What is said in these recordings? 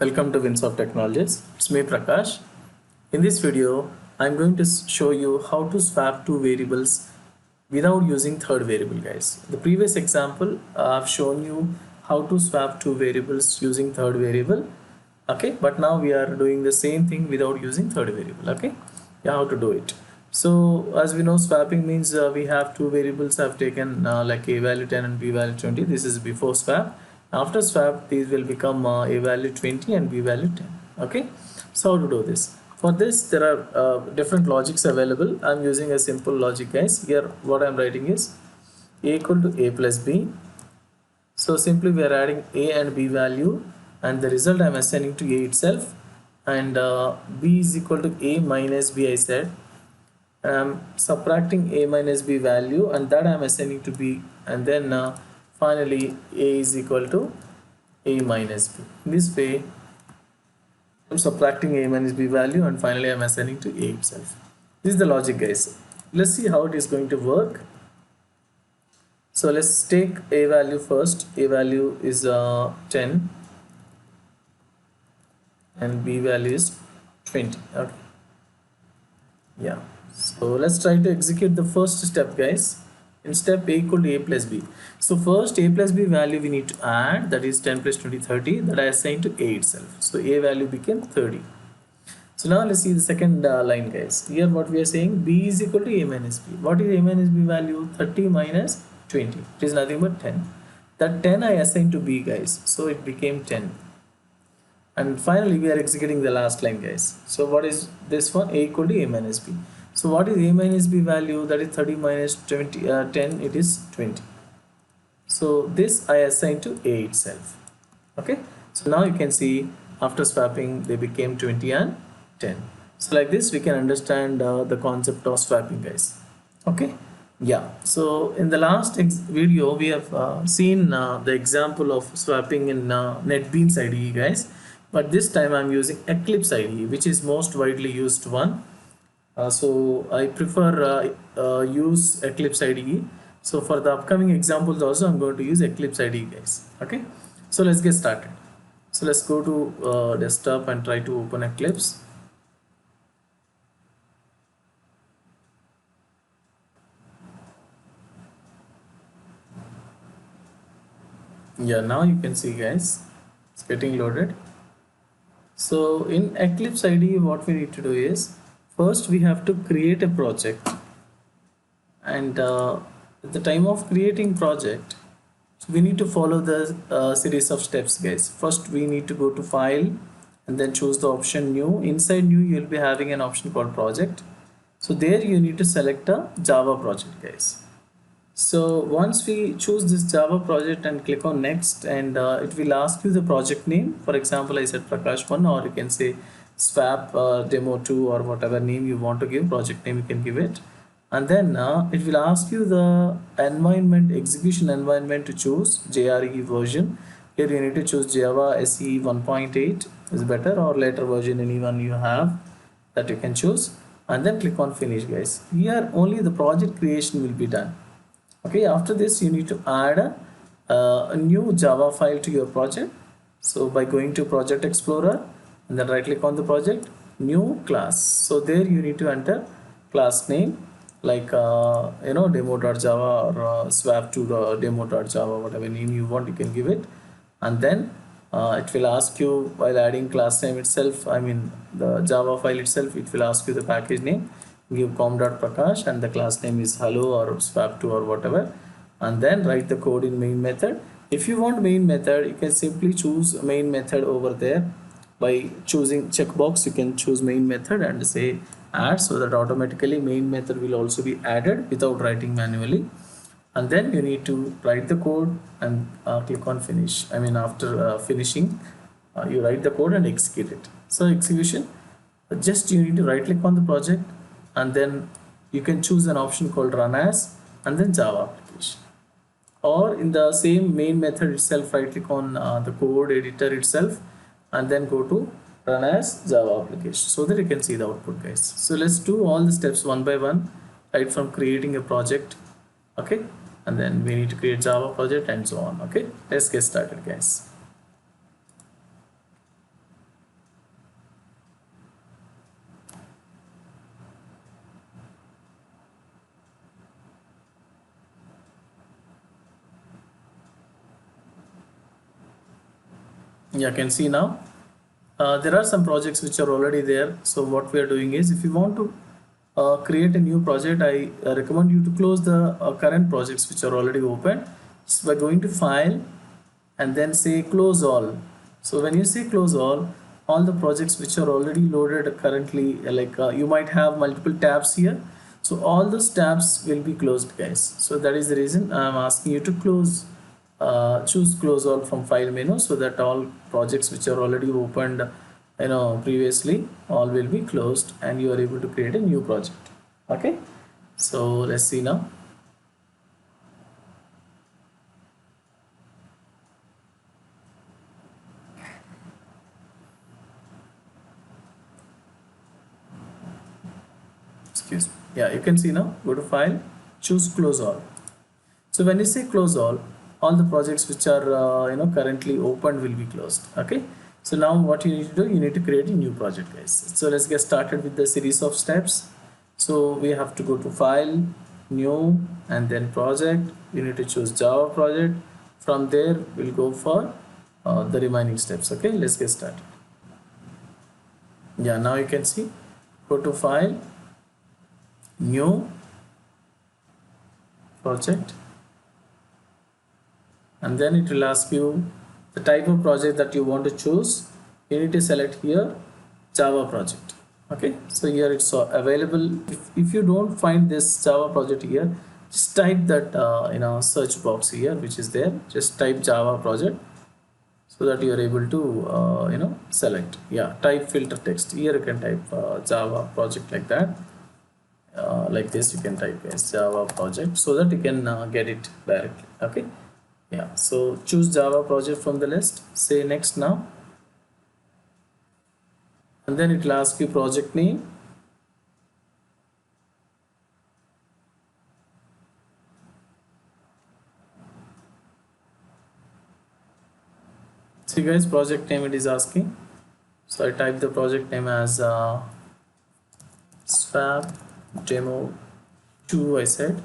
Welcome to Winsoft Technologies. It's me Prakash. In this video, I'm going to show you how to swap two variables without using third variable, guys. The previous example, I've shown you how to swap two variables using third variable. Okay, but now we are doing the same thing without using third variable. Okay, yeah, how to do it. So as we know, swapping means we have two variables I've taken like a value 10 and b value 20. This is before swap. After swap, these will become a value 20 and b value 10. Okay, so how to do this? For this, there are different logics available. I'm using a simple logic, guys. Here what I'm writing is a equal to a plus b. So simply we are adding a and b value, and the result I'm assigning to a itself, and b is equal to a minus b. I said I'm subtracting a minus b value, and that I'm assigning to b, and then finally a is equal to a minus b. This way I'm subtracting a minus b value, and finally I'm assigning to a itself. This is the logic, guys. Let's see how it is going to work. So let's take a value first. A value is 10 and b value is 20. Okay, yeah, so let's try to execute the first step, guys. In step a equal to a plus b, so first a plus b value we need to add, that is 10 plus 20 30, that I assigned to a itself. So a value became 30. So now let's see the second line, guys. Here what we are saying, b is equal to a minus b. What is a minus b value? 30 minus 20, it is nothing but 10. That 10 I assigned to b, guys, so it became 10. And finally we are executing the last line, guys. So what is this one? A equal to a minus b. So what is a minus b value? That is 30 minus 20 10, it is 20. So this I assign to a itself. Okay, so now you can see after swapping they became 20 and 10. So like this we can understand the concept of swapping, guys. Okay, yeah, so in the last video we have seen the example of swapping in NetBeans IDE, guys, but this time I'm using Eclipse IDE, which is most widely used one. So I prefer use Eclipse IDE. So for the upcoming examples also I'm going to use Eclipse IDE, guys. Okay, so let's get started. So let's go to desktop and try to open Eclipse. Yeah, now you can see, guys, it's getting loaded. So in Eclipse IDE what we need to do is, first we have to create a project, and at the time of creating project we need to follow the series of steps, guys. First we need to go to file and then choose the option new. Inside new you will be having an option called project. So there you need to select a Java project, guys. So once we choose this Java project and click on next, and it will ask you the project name. For example, I said Prakash 1, or you can say swap demo 2, or whatever name you want to give, project name you can give it. And then it will ask you the environment, execution environment to choose, JRE version. Here you need to choose Java SE 1.8 is better, or later version, anyone you have that you can choose, and then click on finish, guys. Here only the project creation will be done. Okay, after this you need to add a new Java file to your project. So by going to Project Explorer and then right click on the project, new class. So there you need to enter class name like demo.java or swap to demo.java, whatever name you want you can give it. And then it will ask you, while adding class name itself, I mean the Java file itself, it will ask you the package name. Give com.prakash and the class name is hello or swap2 or whatever, and then write the code in main method. If you want main method, you can simply choose main method over there. By choosing checkbox you can choose main method and say add, so that automatically main method will also be added without writing manually. And then you need to write the code and click on finish. I mean after finishing you write the code and execute it. So execution, just you need to right click on the project, and then you can choose an option called run as and then Java application, or in the same main method itself right click on the code editor itself and then go to run as Java application, so that you can see the output, guys. So let's do all the steps one by one, right from creating a project. Okay, and then we need to create Java project and so on. Okay, let's get started, guys. You can see now there are some projects which are already there. So what we are doing is, if you want to create a new project, I recommend you to close the current projects which are already open. So by going to file and then say close all. So when you say close all the projects which are already loaded currently, like you might have multiple tabs here, so all those tabs will be closed, guys. So that is the reason I'm asking you to close, choose close all from file menu, so that all projects which are already opened, previously, all will be closed and you are able to create a new project. Okay, so let's see now. Excuse me. Yeah, you can see now. Go to file, choose close all. So when you say close all the projects which are currently opened will be closed. Okay, so now what you need to do, you need to create a new project, guys. So let's get started with the series of steps. So we have to go to file, new, and then project. You need to choose Java project. From there we'll go for the remaining steps. Okay, let's get started. Yeah, now you can see, go to file, new, project, and then it will ask you the type of project that you want to choose. You need to select here Java project. Okay, so here it's available. If you don't find this Java project here, just type that search box here which is there, just type Java project, so that you are able to select. Yeah, type filter text here, you can type Java project like that, like this. You can type as Java project, so that you can get it directly. Okay, yeah, so choose Java project from the list, say next now, and then it will ask you project name. See guys, project name it is asking, so I type the project name as swap demo 2, I said.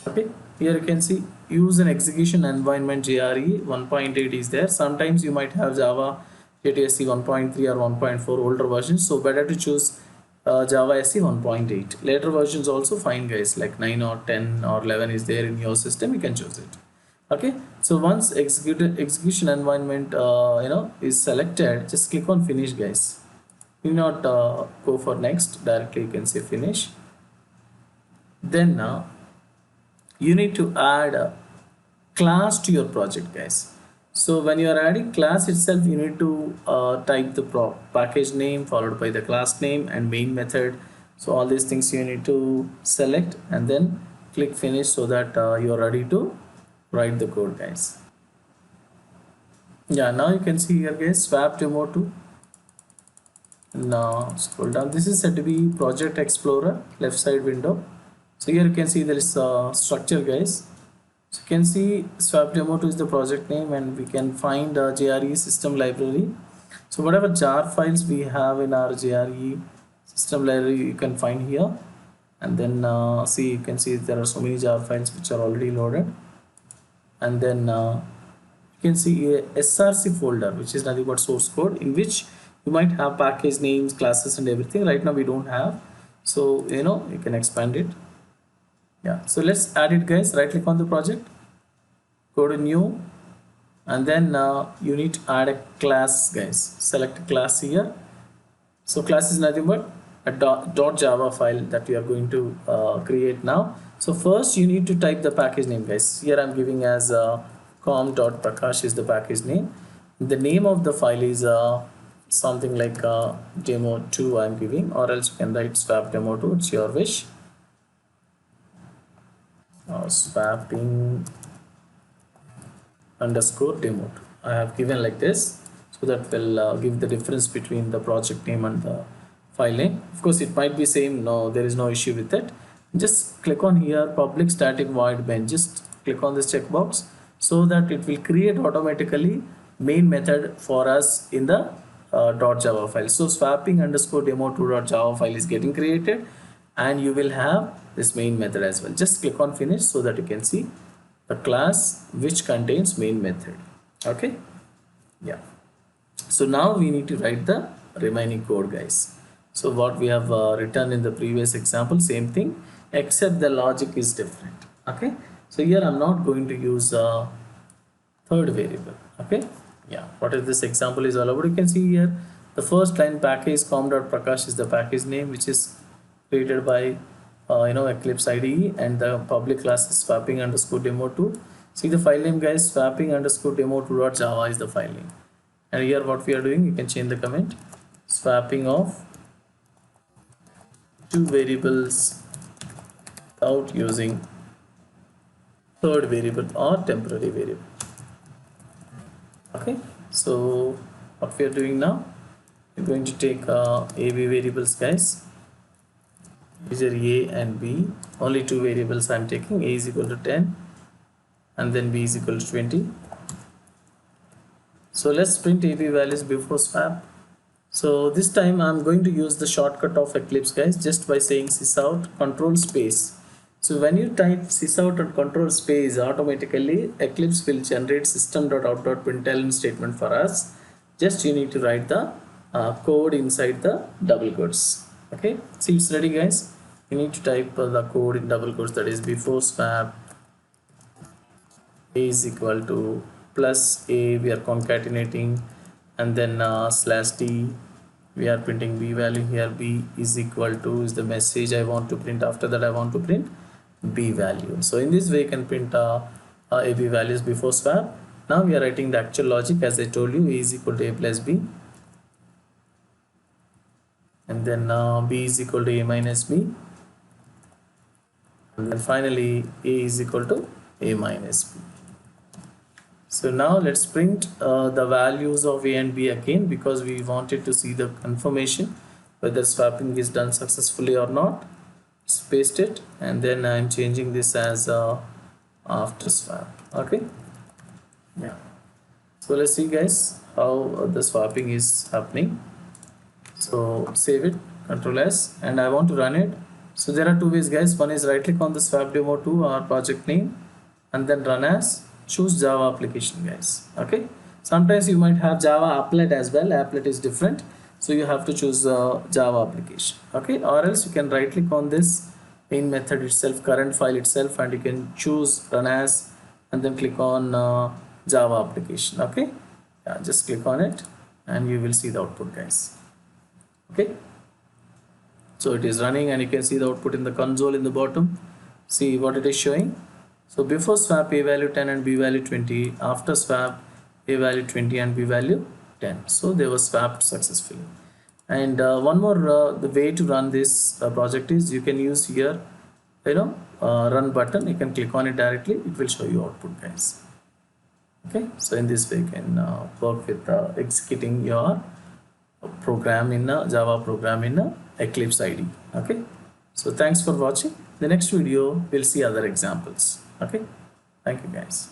Okay, here you can see use an execution environment JRE 1.8 is there. Sometimes you might have Java JTSC 1.3 or 1.4 older versions, so better to choose Java SE 1.8. Later versions also fine, guys, like 9 or 10 or 11 is there in your system, you can choose it. Okay, so once execution environment is selected, just click on finish, guys. Do not go for next, directly you can say finish. Then now you need to add a class to your project, guys. So when you are adding class itself, you need to type the package name followed by the class name and main method. So all these things you need to select and then click finish, so that you are ready to write the code, guys. Yeah, now you can see here, guys, swap demo 2. Now scroll down, this is set to be project explorer left side window. So here you can see there is a structure, guys. So you can see swap demo 2 is the project name, and we can find a JRE system library. So whatever jar files we have in our JRE system library, you can find here. And then see, you can see there are so many jar files which are already loaded. And then you can see a SRC folder, which is nothing but source code, in which you might have package names, classes, and everything. Right now we don't have, so you can expand it. Yeah, so let's add it, guys. Right click on the project, go to new, and then you need to add a class, guys. Select a class here. So class is nothing but a .java file that we are going to create now. So first you need to type the package name, guys. Here I'm giving as com.prakash is the package name. The name of the file is something like demo2 I'm giving, or else you can write swap demo2, it's your wish. Swapping underscore demo2 I have given like this, so that will give the difference between the project name and the file name. Of course it might be same, no, there is no issue with it. Just click on here public static void main, just click on this checkbox, so that it will create automatically main method for us in the .java file. So swapping underscore demo2.java file is getting created, and you will have this main method as well. Just click on finish, so that you can see the class which contains main method. Okay, Yeah. So now we need to write the remaining code, guys. So what we have written in the previous example, same thing, except the logic is different. Okay. So here I'm not going to use third variable. Okay. Yeah. What is this example is all about? You can see here the first line package com.prakash is the package name which is created by Eclipse IDE, and the public class is swapping underscore demo2. See the file name, guys, swapping underscore demo2.java is the file name. And here what we are doing, you can change the comment, swapping of two variables without using third variable or temporary variable. Okay, so what we are doing now, we're going to take AB variables, guys. These are A and B, only two variables I'm taking. A is equal to 10 and then B is equal to 20. So let's print AB values before swap. So this time I'm going to use the shortcut of Eclipse, guys, just by saying sysout control space. So when you type sysout and control space, automatically Eclipse will generate system.out.println statement for us. Just you need to write the code inside the double quotes. Okay, see, it's ready, guys. You need to type the code in double quotes, that is before swap A is equal to plus A, we are concatenating, and then slash D, we are printing B value. Here B is equal to is the message I want to print. After that I want to print B value. So in this way you can print AB values before swap. Now we are writing the actual logic as I told you. A is equal to A plus B, and then B is equal to A minus B, and then finally A is equal to A minus B. So now let's print the values of A and B again, because we wanted to see the confirmation whether swapping is done successfully or not. Let's paste it, and then I'm changing this as after swap. Okay, yeah. So let's see, guys, how the swapping is happening. So save it, Control S, and I want to run it. So there are two ways, guys. One is right click on the swap demo2 or project name and then run as, choose Java application, guys. Okay, sometimes you might have Java applet as well. Applet is different, so you have to choose Java application. Okay, or else you can right click on this main method itself, current file itself, and you can choose run as and then click on Java application. Okay, yeah, just click on it and you will see the output, guys. Okay, so it is running and you can see the output in the console in the bottom. See what it is showing. So before swap A value 10 and B value 20, after swap A value 20 and B value 10. So they were swapped successfully. And one more the way to run this project is you can use here run button. You can click on it directly, it will show you output, guys. Okay, so in this way you can work with executing your program in a Java program in a Eclipse IDE. Okay, so thanks for watching. The next video we'll see other examples. Okay, thank you, guys.